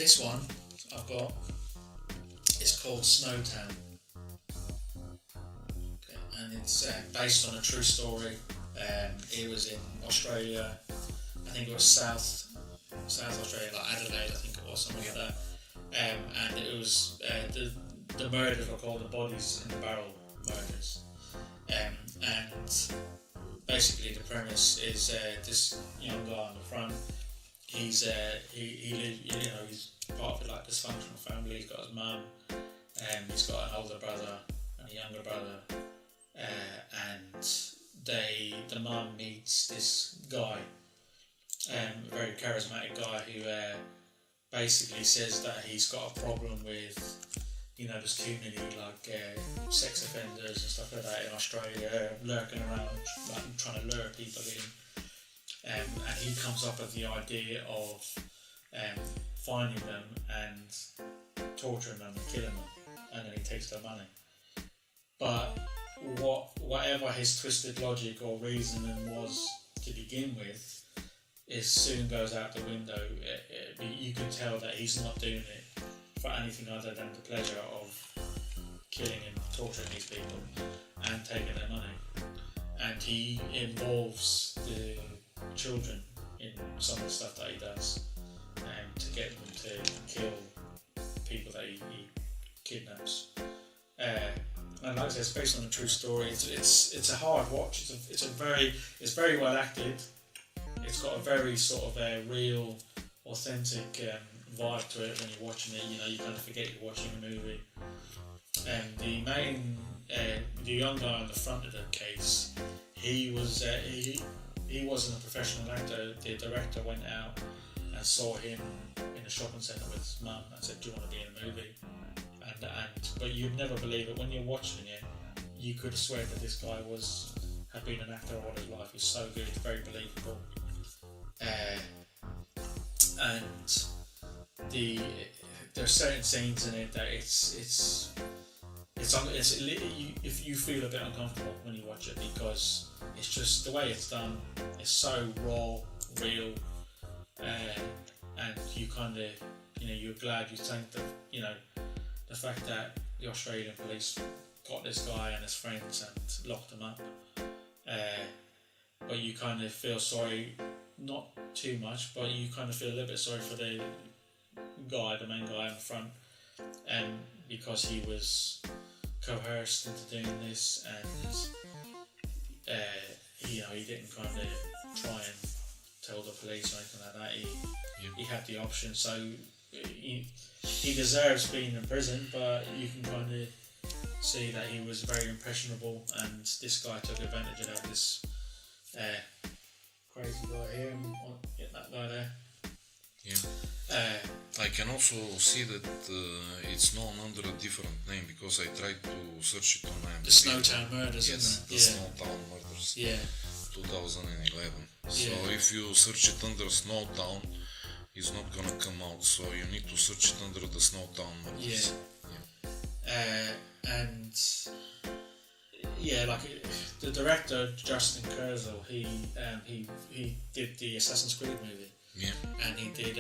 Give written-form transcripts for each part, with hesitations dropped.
this one I've got is called Snowtown. Okay, and it's based on a true story. It was in Australia. I think it was South Australia, like Adelaide, I think it was, something like that. And it was the murders were called the bodies in the barrel murders. And basically the premise is this young guy on the front. He's he's part of like dysfunctional family. He's got his mum, he's got an older brother and a younger brother, and the mum meets this guy, a very charismatic guy who basically says that he's got a problem with, there's too many like sex offenders and stuff like that in Australia lurking around, like trying to lure people in. And he comes up with the idea of finding them and torturing them and killing them, and then he takes their money. But whatever his twisted logic or reasoning was to begin with, it soon goes out the window. You can tell that he's not doing it for anything other than the pleasure of killing and torturing these people and taking their money. And he involves the children in some of the stuff that he does, to get them to kill people that he kidnaps. And like I said, it's based on a true story. It's a hard watch. It's very well acted. It's got a very sort of real, authentic vibe to it when you're watching it. You kind of forget you're watching a movie. The young guy on the front of the case, he wasn't a professional actor. The director went out and saw him in a shopping centre with his mum and said, "Do you want to be in a movie?" But you'd never believe it when you're watching it. You could swear that this guy had been an actor all his life. He's so good. It's very believable. And there's certain scenes in it that if you feel a bit uncomfortable when you watch it, because it's just the way it's done. It's so raw, real, and you kind of, you're glad you think that, the fact that the Australian police got this guy and his friends and locked him up. But you kind of feel sorry, not too much, but you kind of feel a little bit sorry for the main guy in the front, because he was coerced into doing this, and he didn't kind of try and tell the police or anything like that. He had the option, so he deserves being in prison, but you can kind of see that he was very impressionable, and this guy took advantage of that. This crazy guy here, that guy there. Yeah. I can also see that it's known under a different name, because I tried to search it online. The Snowtown Murders, yes, isn't it? Snowtown Murders. Yeah. 2011. So if you search it under Snowtown, it's not gonna come out. So you need to search it under the Snowtown Murders. Like the director Justin Kurzel, he did the Assassin's Creed movie. Yeah. And he did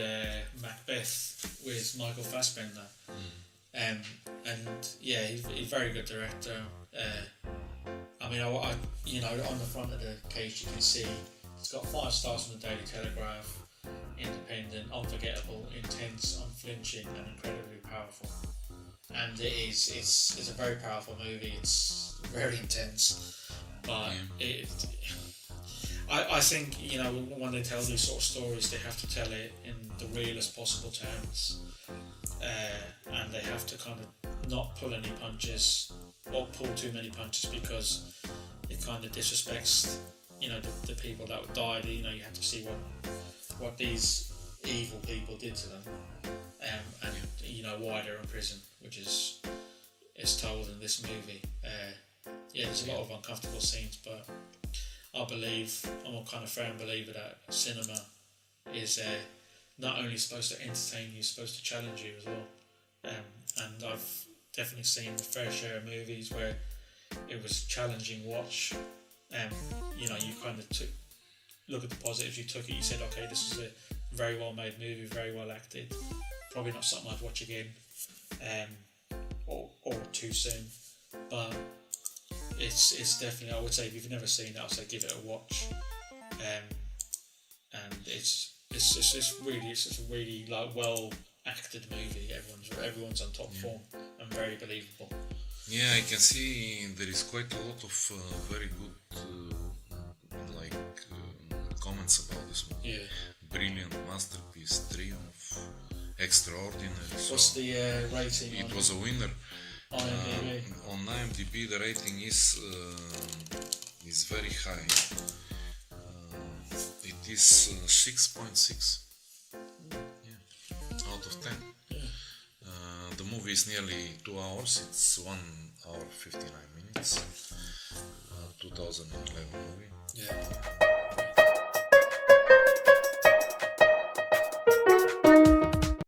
Macbeth with Michael Fassbender. He's a very good director. On the front of the case you can see it's got 5 stars from the Daily Telegraph. Independent, unforgettable, intense, unflinching, and incredibly powerful. And it's a very powerful movie. It's very intense, but I think, when they tell these sort of stories, they have to tell it in the realest possible terms, and they have to kind of not pull any punches or pull too many punches, because it kind of disrespects, the people that died. You have to see what these evil people did to them, and why they're in prison, which is told in this movie. There's a lot of uncomfortable scenes, but I'm a kind of firm believer that cinema is not only supposed to entertain you, it's supposed to challenge you as well. And I've definitely seen a fair share of movies where it was a challenging watch. You kind of look at the positives, you took it, you said, okay, this is a very well made movie, very well acted, probably not something I'd watch again, or too soon. But it's definitely, I would say, if you've never seen it, I'd say give it a watch. And it's a really like well acted movie. Everyone's on top form and very believable. Yeah, I can see there is quite a lot of very good comments about this movie. Yeah. Brilliant masterpiece, triumph, extraordinary. What's the rating? It was a winner. On IMDb. On IMDb, the rating is very high. It is 6.6. Out of 10. Yeah. The movie is nearly 2 hours. It's 1 hour 59 minutes. 2011 movie. Yeah.